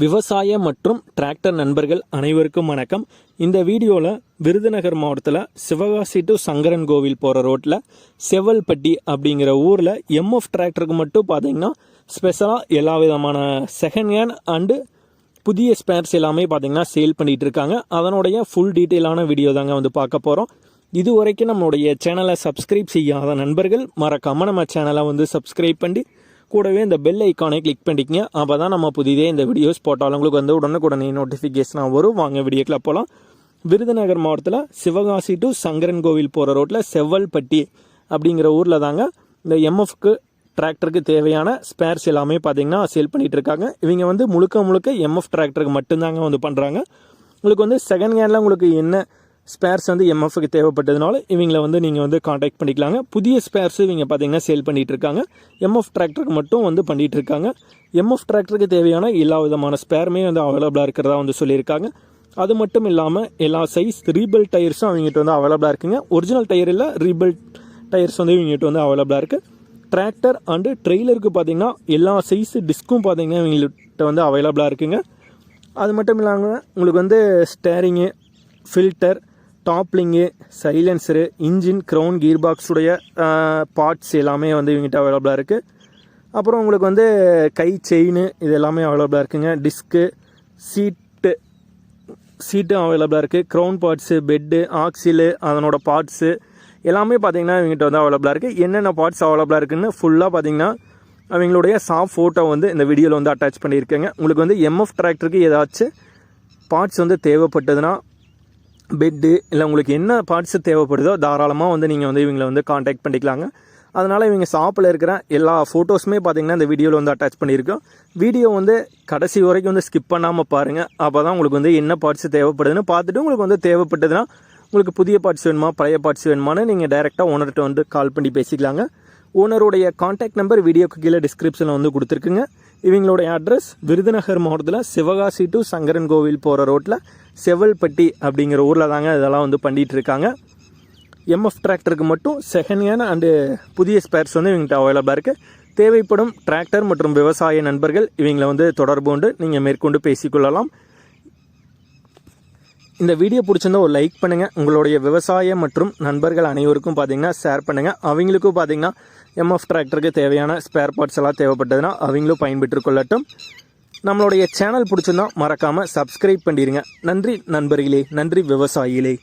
விவசாய மற்றும் டிராக்டர் நண்பர்கள் அனைவருக்கும் வணக்கம். இந்த வீடியோவில் விருதுநகர் மாவட்டத்தில் சிவகாசி டு சங்கரன் கோவில் போகிற ரோட்டில் செவல்பட்டி அப்படிங்கிற ஊரில் எம்எஃப் டிராக்டருக்கு மட்டும் பார்த்தீங்கன்னா ஸ்பெஷலாக எல்லா விதமான செகண்ட் ஹேண்ட் அண்டு புதிய ஸ்பேர்ஸ் எல்லாமே பார்த்தீங்கன்னா சேல் பண்ணிகிட்டு இருக்காங்க. அதனுடைய ஃபுல் டீட்டெயிலான வீடியோ தாங்க வந்து பார்க்க போகிறோம். இது வரைக்கும் நம்மளுடைய சேனலை சப்ஸ்கிரைப் செய்யாத நண்பர்கள் மறக்காமல் நம்ம சேனலை வந்து சப்ஸ்கிரைப் பண்ணி கூடவே இந்த பெல் ஐக்கானை கிளிக் பண்ணிக்கங்க. அப்போ தான் நம்ம புதிதே இந்த வீடியோஸ் போட்டாலும் உங்களுக்கு வந்து உடனுக்குடனே நோட்டிஃபிகேஷனாக வரும். வாங்க வீடியோக்கில் போகலாம். விருதுநகர் மாவட்டத்தில் சிவகாசி டு சங்கரன் கோவில் போகிற ரோட்டில் செவல்பட்டி அப்படிங்கிற ஊரில் தாங்க இந்த எம்எஃப்க்கு டிராக்டருக்கு தேவையான ஸ்பேர்ஸ் எல்லாமே பார்த்தீங்கன்னா சேல் பண்ணிகிட்டு இருக்காங்க. இவங்க வந்து முழுக்க எம்எஃப் டிராக்டருக்கு மட்டும்தாங்க வந்து பண்ணுறாங்க. உங்களுக்கு வந்து செகண்ட் ஹேண்டில் உங்களுக்கு என்ன ஸ்பேர்ஸ் வந்து எம்எஃப்க்கு தேவைப்பட்டதுனால இவங்களை வந்து நீங்கள் வந்து காண்டாக்ட் பண்ணிக்கலாங்க. புதிய ஸ்பேர்ஸ் இவங்க பார்த்தீங்கன்னா சேல் பண்ணிகிட்டு இருக்காங்க. எம்எஃப் டிராக்டருக்கு மட்டும் வந்து பண்ணிகிட்டு இருக்காங்க. எம்எஃப் டிராக்டருக்கு தேவையான எல்லா விதமான ஸ்பேருமே வந்து அவைலபிளாக இருக்கிறதா வந்து சொல்லியிருக்காங்க. அது மட்டும் இல்லாமல் எல்லா சைஸ் ரீபில்ட் டயர்ஸும் அவங்ககிட்ட வந்து அவைலபிளாக இருக்குங்க. ஒரிஜினல் டயர் இல்லை, ரீபில்ட் டயர்ஸ் வந்து இவங்ககிட்ட வந்து அவைலபிளாக இருக்குது. டிராக்டர் அண்டு ட்ரெய்லருக்கு பார்த்தீங்கன்னா எல்லா சைஸ் டிஸ்க்கும் பார்த்தீங்கன்னா இவங்கள்ட்ட வந்து அவைலபிளாக இருக்குங்க. அது மட்டும் இல்லாமல் உங்களுக்கு வந்து steering, filter, top link, silencer, engine, crown, gear பாக்ஸுடைய பார்ட்ஸ் எல்லாமே வந்து இவங்ககிட்ட அவைலபிளாக இருக்குது. அப்புறம் உங்களுக்கு வந்து கை செயின் இது எல்லாமே அவைலபிளாக இருக்குங்க. டிஸ்க்கு, சீட்டும் அவைலபிளாக இருக்குது. க்ரௌன் பார்ட்ஸு, பெட்டு, ஆக்சிலு, அதனோட பார்ட்ஸு எல்லாமே பார்த்தீங்கன்னா இவங்ககிட்ட வந்து அவைலபிளாக இருக்குது. என்னென்ன பார்ட்ஸ் அவைலபிளாக இருக்குதுன்னு ஃபுல்லாக பார்த்தீங்கன்னா அவங்களுடைய சாஃப்ட் ஃபோட்டோ வந்து இந்த வீடியோவில் வந்து அட்டாச் பண்ணியிருக்கேங்க. உங்களுக்கு வந்து எம்எஃப் டிராக்டருக்கு ஏதாச்சும் பார்ட்ஸ் வந்து தேவைப்பட்டதுன்னா பெட்டு இல்லை உங்களுக்கு என்ன பார்ட்ஸு தேவைப்படுதோ தாராளமாக வந்து நீங்கள் வந்து இவங்களை வந்து காண்டாக்ட் பண்ணிக்கலாங்க. அதனால் இவங்க ஷாப்பில் இருக்கிற எல்லா ஃபோட்டோஸுமே பார்த்தீங்கன்னா இந்த வீடியோவில் வந்து அட்டாச் பண்ணியிருக்கோம். வீடியோ வந்து கடைசி வரைக்கும் வந்து ஸ்கிப் பண்ணாமல் பாருங்கள். அப்போ தான் உங்களுக்கு வந்து என்ன பார்ட்ஸ் தேவைப்படுதுன்னு பார்த்துட்டு உங்களுக்கு வந்து தேவைப்பட்டதுன்னா உங்களுக்கு புதிய பார்ட்ஸ் வேணுமா பழைய பார்ட்ஸ் வேணுமான்னு நீங்கள் டைரெக்டாக ஓனர்கிட்ட வந்து கால் பண்ணி பேசிக்கலாங்க. ஓனருடைய காண்டாக்ட் நம்பர் வீடியோக்கு கீழே டிஸ்கிரிப்ஷனில் வந்து கொடுத்துருக்குங்க. இவங்களுடைய அட்ரஸ் விருதுநகர் மாவட்டத்தில் சிவகாசி டு சங்கரன் கோவில் போகிற ரோட்டில் செவல்பட்டி அப்படிங்கிற ஊரில் தாங்க இதெல்லாம் வந்து பண்ணிகிட்டு இருக்காங்க. எம்எஃப் டிராக்டருக்கு மட்டும் செகண்ட் ஹேண்ட் அண்டு புதிய ஸ்பேர்ஸ் வந்து இவங்ககிட்ட அவைலபிளாக இருக்குது. தேவைப்படும் டிராக்டர் மற்றும் விவசாய நண்பர்கள் இவங்களை வந்து தொடர்பு கொண்டு நீங்கள் மேற்கொண்டு பேசிக்கொள்ளலாம். இந்த வீடியோ பிடிச்சிருந்தா ஒரு லைக் பண்ணுங்கள். உங்களுடைய விவசாய மற்றும் நண்பர்கள் அனைவருக்கும் பார்த்தீங்கன்னா ஷேர் பண்ணுங்கள். அவங்களுக்கும் பார்த்தீங்கன்னா எம்எஃப் டிராக்டருக்கு தேவையான ஸ்பேர் பார்ட்ஸ் எல்லாம் தேவைப்பட்டதுன்னா அவங்களும் பயன்பெற்று கொள்ளட்டும். நம்மளுடைய சேனல் பிடிச்சிருந்தா மறக்காமல் சப்ஸ்கிரைப் பண்ணிடுங்க. நன்றி நண்பர்களே, நன்றி விவசாயிகளே.